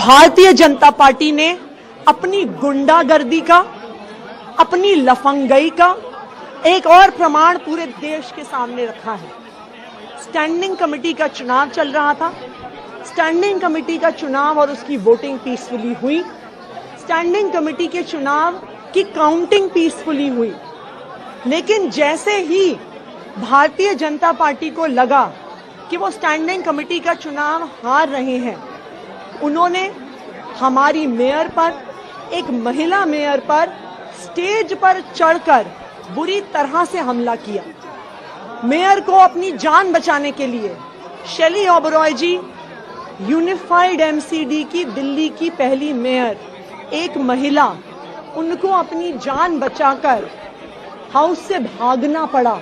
Bharatiya Janata party ने अपनी गुंडागर्दी का, अपनी लफंगई का एक और प्रमाण पूरे देश के सामने रखा है। स्टैंडिंग कमेटी का चुनाव चल रहा था। स्टैंडिंग कमेटी का चुनाव और उसकी वोटिंग पीसफुली हुई। स्टैंडिंग कमेटी के चुनाव की काउंटिंग पीसफुली हुई। लेकिन जैसे ही भारतीय जनता पार्टी को लगा कि वो स्टैंडिंग कमेटी का चुनाव हार रहे हैं, उन्होंने हमारी मेयर पर, एक महिला मेयर पर स्टेज पर चढ़कर बुरी तरह से हमला किया। मेयर को अपनी जान बचाने के लिए शेली ओबरॉय जी, यूनिफाइड एमसीडी की दिल्ली की पहली मेयर, एक महिला, उनको अपनी जान बचाकर हाउस से भागना पड़ा।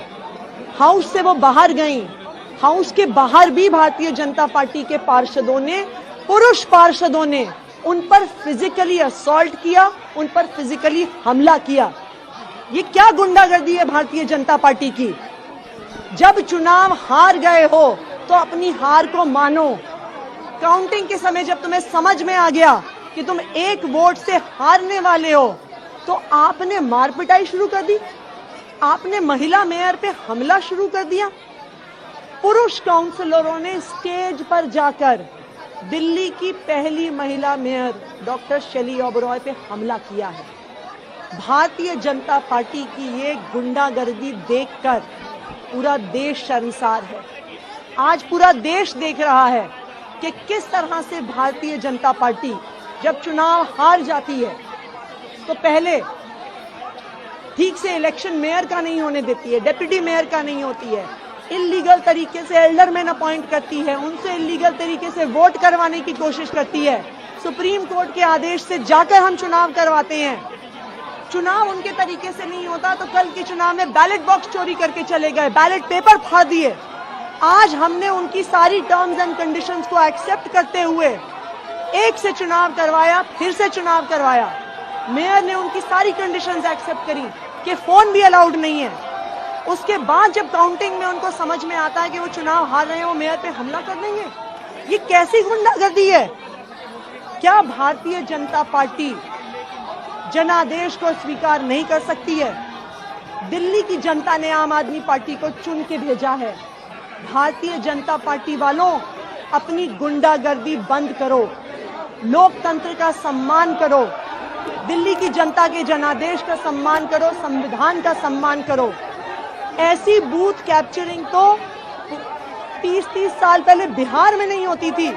हाउस से वो बाहर गईं। हाउस के बाहर भी भारतीय जनता पार्टी के पार्षदों ने, पुरुष पार्षदों ने उन पर फिजिकली असॉल्ट किया, उन पर फिजिकली हमला किया। ये क्या गुंडागर्दी है भारतीय जनता पार्टी की? जब चुनाव हार गए हो तो अपनी हार को मानो। काउंटिंग के समय जब तुम्हें समझ में आ गया कि तुम एक वोट से हारने वाले हो, तो आपने मारपिटाई शुरू कर दी। आपने महिला मेयर पे हमला शुरू कर दिया। पुरुष काउंसलरों ने स्टेज पर जाकर दिल्ली की पहली महिला मेयर डॉक्टर शेली ओबरॉय पे हमला किया है। भारतीय जनता पार्टी की ये गुंडागर्दी देखकर पूरा देश शर्मसार है। आज पूरा देश देख रहा है कि किस तरह से भारतीय जनता पार्टी जब चुनाव हार जाती है तो पहले ठीक से इलेक्शन मेयर का नहीं होने देती है, डिप्टी मेयर का नहीं होती है, इलीगल तरीके से एल्डरमैन अपॉइंट करती है, उनसे इलीगल तरीके से वोट करवाने की कोशिश करती है। सुप्रीम कोर्ट के आदेश से जाकर हम चुनाव करवाते हैं। चुनाव उनके तरीके से नहीं होता तो कल के चुनाव में बैलेट बॉक्स चोरी करके चले गए, बैलेट पेपर फाड़ दिए। आज हमने उनकी सारी टर्म्स एंड कंडीशंस को एक्सेप्ट करते हुए एक से चुनाव करवाया, फिर से चुनाव करवाया। मेयर ने उनकी सारी कंडीशंस एक्सेप्ट करी कि फोन भी अलाउड नहीं है। उसके बाद जब काउंटिंग में उनको समझ में आता है कि वो चुनाव हार रहे हैं, वो मेयर पे हमला कर देंगे। ये कैसी गुंडागर्दी है? क्या भारतीय जनता पार्टी जनादेश को स्वीकार नहीं कर सकती है? दिल्ली की जनता ने आम आदमी पार्टी को चुन के भेजा है। भारतीय जनता पार्टी वालों, अपनी गुंडागर्दी बंद करो, लोकतंत्र का सम्मान करो, दिल्ली की जनता के जनादेश का सम्मान करो, संविधान का सम्मान करो। ऐसी बूथ कैप्चरिंग तो 30-30 साल पहले बिहार में नहीं होती थी।